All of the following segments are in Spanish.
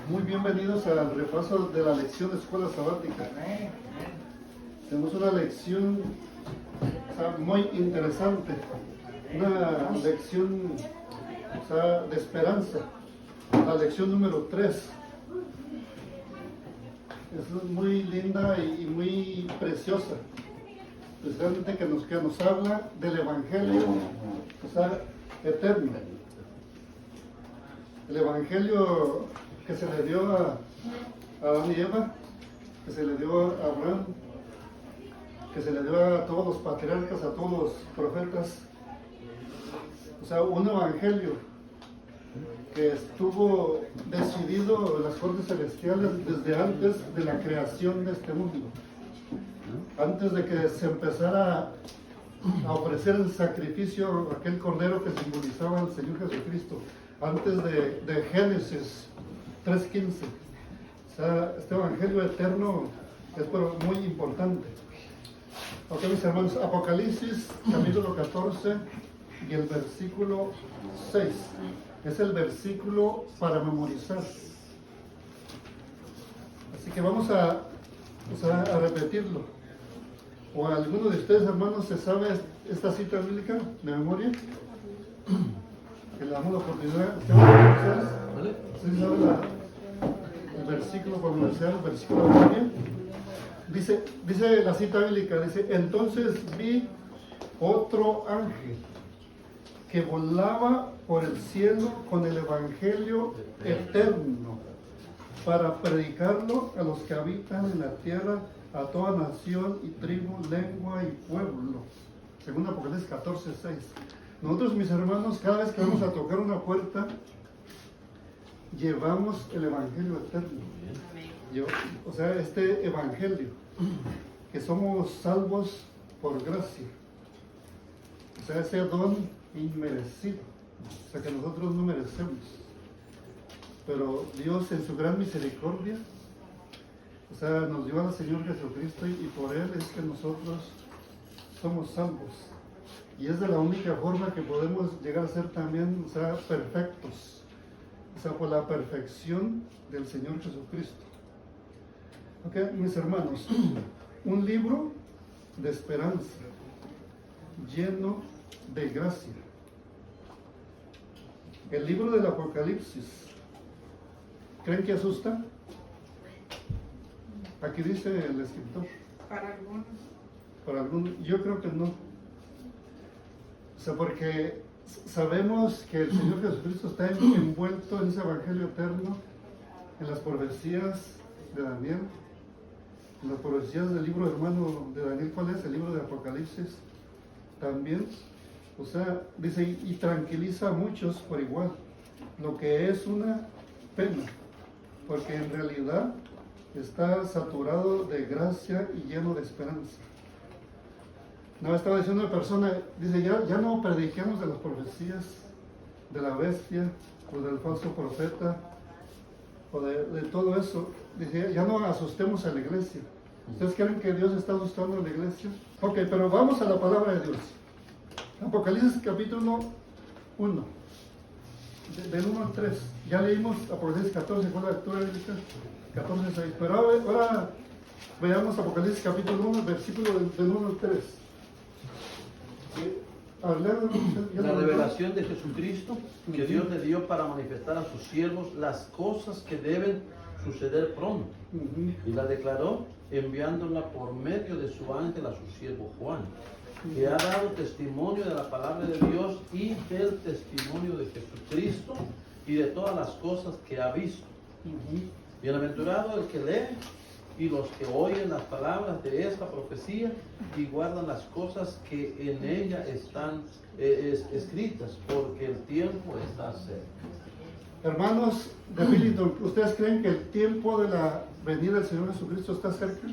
Muy bienvenidos al repaso de la lección de escuela sabática. Tenemos una lección muy interesante, una lección de esperanza, la lección número 3. Es muy linda y muy preciosa, especialmente que nos habla del Evangelio eterno. El Evangelio que se le dio a Adán y Eva, que se le dio a Abraham, que se le dio a todos los patriarcas, a todos los profetas. Un evangelio que estuvo decidido en las cortes celestiales desde antes de la creación de este mundo. Antes de que se empezara a ofrecer el sacrificio, aquel cordero que simbolizaba al Señor Jesucristo, antes de Génesis 3:15. Este evangelio eterno es muy importante. Ok, mis hermanos, Apocalipsis capítulo 14 y el versículo 6. Es el versículo para memorizar. Así que vamos a repetirlo. ¿O alguno de ustedes, hermanos, se sabe esta cita bíblica de memoria? Que le damos la oportunidad. ¿Sí sabe el versículo para memorizar, el versículo de memoria? Dice la cita bíblica, dice: entonces vi otro ángel que volaba por el cielo con el evangelio eterno para predicarlo a los que habitan en la tierra, a toda nación y tribu, lengua y pueblo. Según Apocalipsis 14:6. Nosotros, mis hermanos, cada vez que vamos a tocar una puerta, llevamos el evangelio eterno. Este evangelio, que somos salvos por gracia. Ese don inmerecido, que nosotros no merecemos. Pero Dios, en su gran misericordia, nos dio al Señor Jesucristo, y por Él es que nosotros somos salvos. Y es de la única forma que podemos llegar a ser también perfectos. Por la perfección del Señor Jesucristo. Ok, mis hermanos, un libro de esperanza, lleno de gracia. El libro del Apocalipsis, ¿creen que asusta? Aquí dice el escritor. Para algunos. Para algunos, yo creo que no. Porque sabemos que el Señor Jesucristo está envuelto en ese evangelio eterno, en las profecías de Daniel, en las profecías del libro hermano de Daniel. ¿Cuál es? El libro de Apocalipsis también. Dice, y tranquiliza a muchos por igual, lo que es una pena, porque en realidad está saturado de gracia y lleno de esperanza. No, estaba diciendo una persona, dice, ya no prediquemos de las profecías de la bestia o del falso profeta o de todo eso. Dice, ya no asustemos a la iglesia. ¿Ustedes creen que Dios está asustando a la iglesia? Ok, pero vamos a la palabra de Dios. Apocalipsis capítulo 1, del 1 al 3. Ya leímos Apocalipsis 14, ¿cuál es la lectura bíblica? 14:6. Pero ahora veamos Apocalipsis capítulo 1, versículo del 1 al 3. La revelación de Jesucristo que Dios le dio para manifestar a sus siervos las cosas que deben suceder pronto, y la declaró enviándola por medio de su ángel a su siervo Juan, que ha dado testimonio de la palabra de Dios y del testimonio de Jesucristo y de todas las cosas que ha visto. Bienaventurado el que lee y los que oyen las palabras de esta profecía y guardan las cosas que en ella están escritas, porque el tiempo está cerca. Hermanos de Milton, ¿ustedes creen que el tiempo de la venida del Señor Jesucristo está cerca?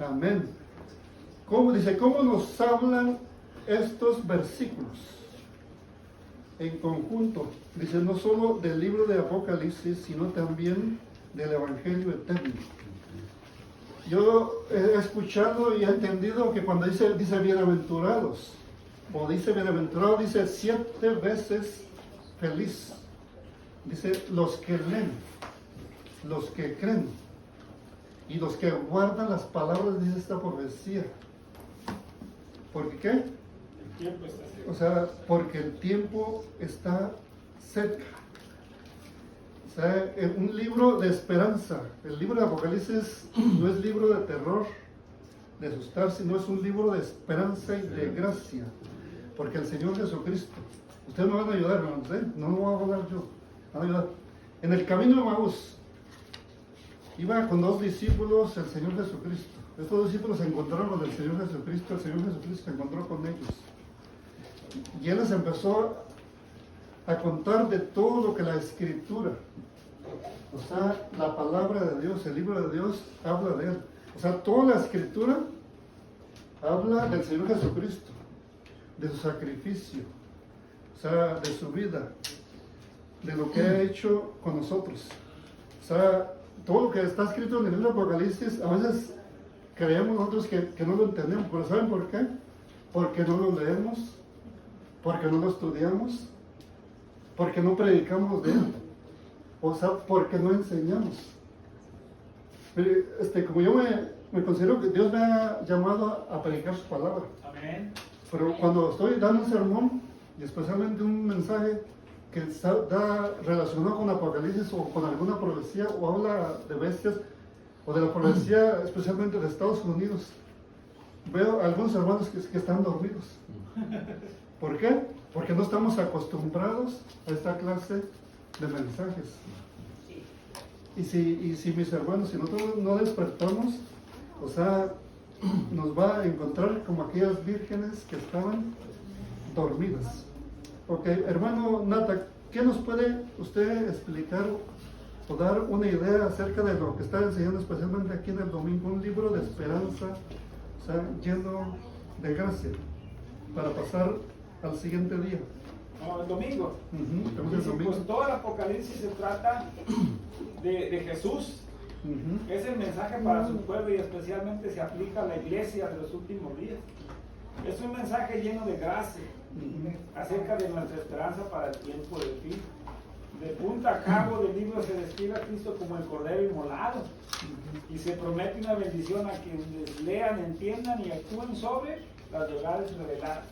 Amén. ¿Cómo nos hablan estos versículos? En conjunto, dice, no solo del libro de Apocalipsis, sino también del evangelio eterno. Yo he escuchado y he entendido que cuando dice bienaventurados, o dice bienaventurado, dice 7 veces feliz. Dice, los que leen, los que creen y los que guardan las palabras, dice esta profecía. ¿Por qué? El tiempo está cerca. O sea, porque el tiempo está cerca. O sea, un libro de esperanza. El libro de Apocalipsis no es libro de terror, de asustar, sino es un libro de esperanza y de gracia. Porque el Señor Jesucristo, ustedes me van a ayudar, hermanos, no lo voy a hablar yo, me van a ayudar. En el camino de Maús, iba con 2 discípulos el Señor Jesucristo. Estos 2 discípulos se encontraron con el Señor Jesucristo, el Señor Jesucristo se encontró con ellos. Y Él les empezó a contar de todo lo que la Escritura, o sea, la palabra de Dios, el libro de Dios, habla de Él. O sea, toda la Escritura habla del Señor Jesucristo, de su sacrificio, o sea, de su vida, de lo que ha hecho con nosotros. O sea, todo lo que está escrito en el libro de Apocalipsis, a veces creemos nosotros que no lo entendemos, pero ¿saben por qué? Porque no lo leemos, porque no lo estudiamos, porque no predicamos de él, o sea, porque no enseñamos. Como yo me considero que Dios me ha llamado a predicar su palabra. Amén. Pero cuando estoy dando un sermón, y especialmente un mensaje que está relacionado con Apocalipsis o con alguna profecía, o habla de bestias, o de la profecía especialmente de Estados Unidos, veo algunos hermanos que están dormidos. ¿Por qué? Porque no estamos acostumbrados a esta clase de mensajes. Y si mis hermanos, si nosotros no despertamos, o sea, nos va a encontrar como aquellas vírgenes que estaban dormidas. Ok, hermano Nata, ¿qué nos puede usted explicar o dar una idea acerca de lo que está enseñando especialmente aquí en el domingo? Un libro de esperanza, o sea, lleno de gracia, para pasar al siguiente día. No, el domingo. Estamos el domingo. Pues todo el Apocalipsis se trata de Jesús. Ujú. Es el mensaje para su pueblo y especialmente se aplica a la iglesia de los últimos días. Es un mensaje lleno de gracia acerca de nuestra esperanza para el tiempo del fin. De punta a cabo del libro se describe a Cristo como el Cordero inmolado y se promete una bendición a quienes lean, entiendan y actúen sobre las verdades reveladas.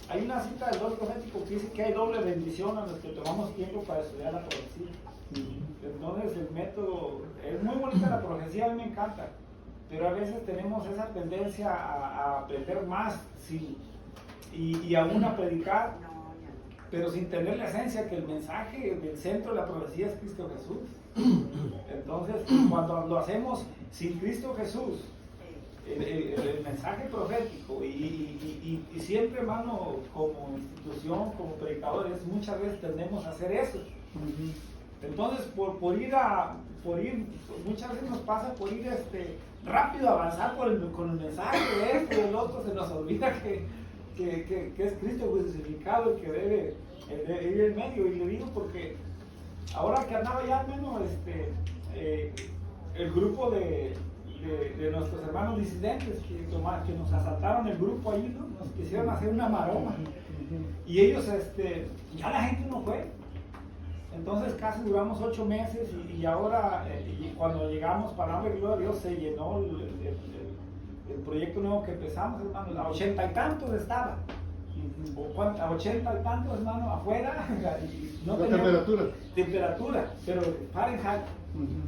Hay una cita del don profético que dice que hay doble bendición a los que tomamos tiempo para estudiar la profecía. Entonces el método, es muy bonita la profecía, a mí me encanta, pero a veces tenemos esa tendencia a aprender más y aún a predicar, pero sin tener la esencia que el mensaje del centro de la profecía es Cristo Jesús. Entonces cuando lo hacemos sin Cristo Jesús, el mensaje profético y siempre, hermano, como institución, como predicadores, muchas veces tendemos a hacer eso. Entonces, por ir, muchas veces nos pasa por ir rápido a avanzar con el mensaje de esto y del otro, se nos olvida que es Cristo crucificado el que debe ir en medio. Y le digo porque ahora que andaba ya menos el grupo de nuestros hermanos disidentes que nos asaltaron el grupo ahí, ¿no? Nos quisieron hacer una maroma y ellos, ya la gente no fue. Entonces casi duramos 8 meses y ahora cuando llegamos, para nombre y gloria a Dios, se llenó el proyecto nuevo que empezamos, hermano. A 80 y tantos estaba, a 80 y tantos, hermano, afuera. Y no La tenía temperatura, pero Fahrenheit.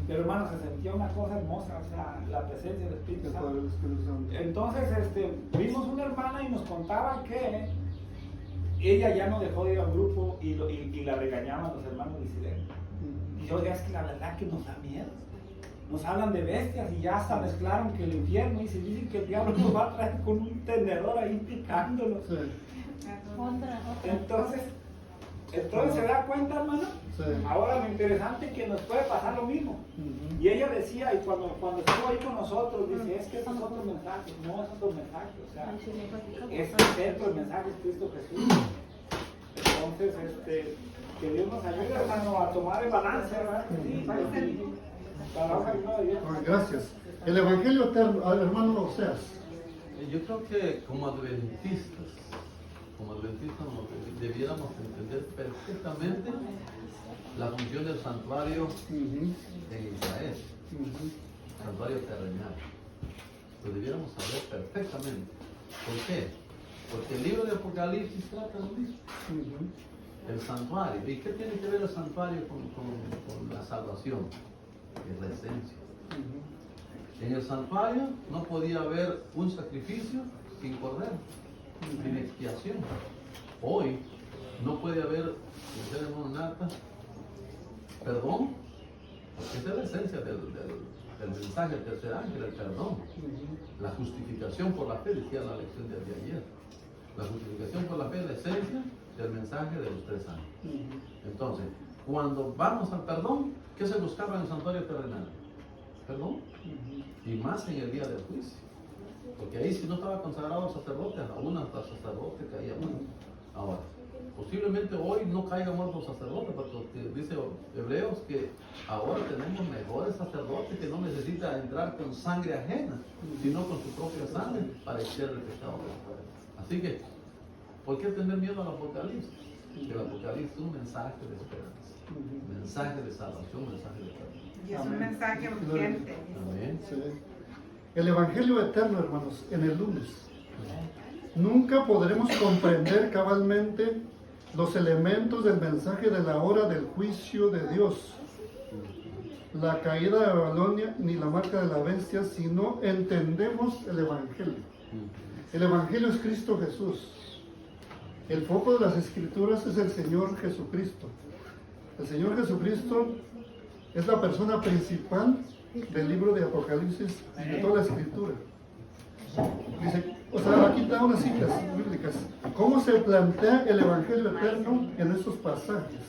Pero hermano, se sentía una cosa hermosa, o sea, la presencia del Espíritu Santo. Entonces, vimos una hermana y nos contaba que ella ya no dejó de ir al grupo y la regañaban los hermanos disidentes. Y yo decía, es que la verdad que nos da miedo. Nos hablan de bestias y ya hasta mezclaron que el infierno, y se dicen que el diablo nos va a traer con un tenedor ahí picándonos. Sí. Entonces se da cuenta, hermano. Sí. Ahora lo interesante es que nos puede pasar lo mismo. Y ella decía, y cuando estuvo ahí con nosotros, dice, es que ese es otro mensaje, no es otro mensaje, o sea, es el centro del mensaje es Cristo Jesús. Entonces, que Dios nos ayude, hermano, a tomar el balance, ¿verdad? Gracias. El Evangelio eterno, hermano Oseas. Yo creo que como adventistas debiéramos entender perfectamente la función del santuario Ujú, en Israel, ujú, santuario terrenal. Lo debiéramos saber perfectamente. ¿Por qué? Porque el libro de Apocalipsis trata lo mismo. ujú, El santuario. ¿Y qué tiene que ver el santuario con la salvación? Es la esencia. ujú, En el santuario no podía haber un sacrificio sin cordero, sin expiación. Hoy no puede haber, dice el hermano Nata, perdón, porque esa es la esencia del mensaje del tercer ángel, el perdón. ujú. La justificación por la fe, decía la lección del día de ayer. La justificación por la fe es la esencia del mensaje de los 3 años. Entonces, cuando vamos al perdón, ¿qué se buscaba en el santuario terrenal? Perdón. Y más en el día del juicio. Porque ahí si no estaba consagrado sacerdote, aún hasta sacerdote caía muerto. Ahora, posiblemente hoy no caiga muerto sacerdote, porque dice Hebreos que ahora tenemos mejores sacerdotes que no necesita entrar con sangre ajena, sino con su propia sangre para expiar el pecado del pueblo. Así que, ¿por qué tener miedo al Apocalipsis? Que el Apocalipsis es un mensaje de esperanza, mensaje de salvación, mensaje de perdón. Y es un Amén. mensaje urgente. Amén. Sí. El Evangelio eterno, hermanos, en el lunes. Nunca podremos comprender cabalmente los elementos del mensaje de la hora del juicio de Dios, la caída de Babilonia ni la marca de la bestia, si no entendemos el Evangelio. El Evangelio es Cristo Jesús. El foco de las Escrituras es el Señor Jesucristo. El Señor Jesucristo es la persona principal del libro de Apocalipsis y de toda la Escritura. Dice, o sea, aquí da unas citas bíblicas. ¿Cómo se plantea el Evangelio eterno en estos pasajes?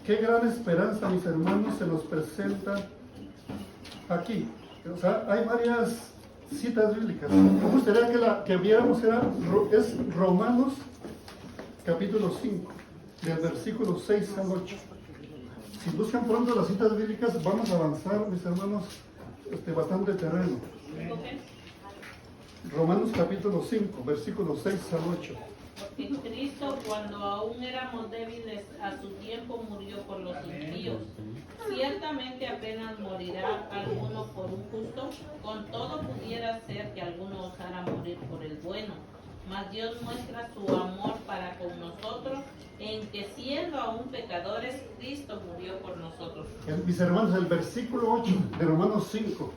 Qué gran esperanza, mis hermanos, se nos presenta aquí. O sea, hay varias citas bíblicas. Me gustaría que viéramos, es Romanos capítulo 5, del versículo 6 al 8. Si buscan pronto las citas bíblicas, vamos a avanzar, mis hermanos, bastante terreno. Romanos capítulo 5, versículos 6 al 8. Porque Cristo, cuando aún éramos débiles, a su tiempo murió por los impíos. Ciertamente apenas morirá alguno por un justo, con todo pudiera ser que alguno osara morir por el bueno. Mas Dios muestra su amor para con nosotros, en que siendo aún pecadores, Cristo murió por nosotros. Mis hermanos, el versículo 8 de Romanos 5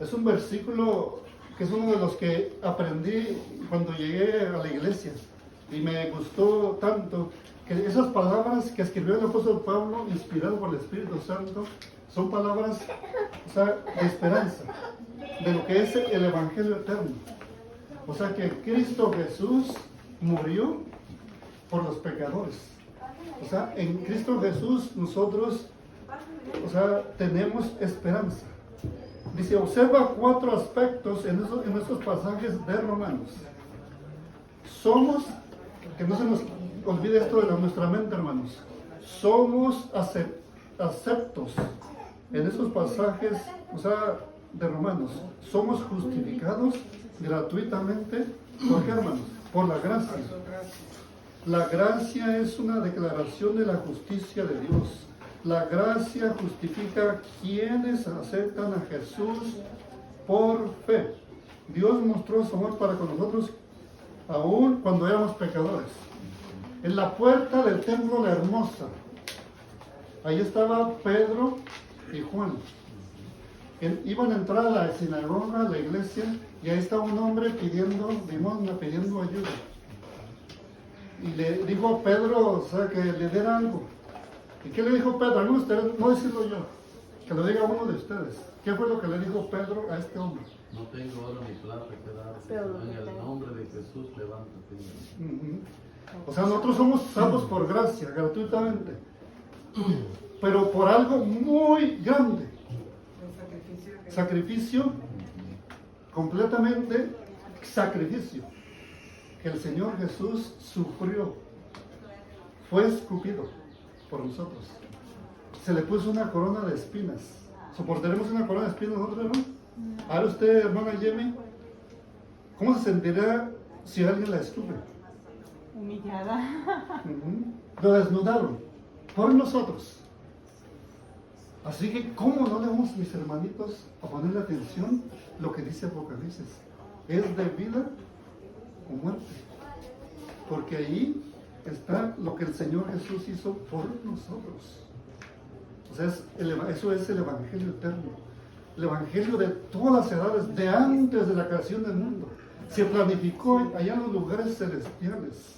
es un versículo que es uno de los que aprendí cuando llegué a la iglesia y me gustó tanto que esas palabras que escribió el apóstol Pablo, inspirado por el Espíritu Santo, son palabras, o sea, de esperanza, de lo que es el Evangelio eterno. O sea que Cristo Jesús murió por los pecadores. O sea, en Cristo Jesús nosotros, o sea, tenemos esperanza. Dice, observa 4 aspectos en estos pasajes de Romanos. Somos, que no se nos olvide esto de nuestra mente, hermanos, somos aceptos en estos pasajes, o sea, de Romanos. Somos justificados gratuitamente. ¿Por qué, hermanos? Por la gracia. La gracia es una declaración de la justicia de Dios. La gracia justifica a quienes aceptan a Jesús por fe. Dios mostró su amor para con nosotros aún cuando éramos pecadores. En la puerta del templo La Hermosa, ahí estaba Pedro y Juan. Iban a entrar a la sinagoga, a la iglesia, y ahí estaba un hombre pidiendo limosna, pidiendo ayuda. Y le dijo a Pedro, o sea, que le diera algo. ¿Y qué le dijo Pedro? No, ustedes, no decirlo yo, que lo diga uno de ustedes. ¿Qué fue lo que le dijo Pedro a este hombre? No tengo oro ni plata que dar, en el nombre de Jesús levántate. O sea, nosotros somos salvos por gracia, gratuitamente. Pero por algo muy grande. Sacrificio, completamente sacrificio. Que el Señor Jesús sufrió. Fue escupido por nosotros. Se le puso una corona de espinas. ¿Soportaremos una corona de espinas nosotros, hermano? Ahora usted, hermana Yemi, ¿cómo se sentirá si alguien la escupe? Humillada. Lo desnudaron por nosotros. Así que, ¿cómo no le vamos, mis hermanitos, a ponerle atención lo que dice Apocalipsis? Es de vida o muerte. Porque ahí está lo que el Señor Jesús hizo por nosotros. O sea, eso es el Evangelio eterno. El Evangelio de todas las edades, de antes de la creación del mundo. Se planificó allá en los lugares celestiales.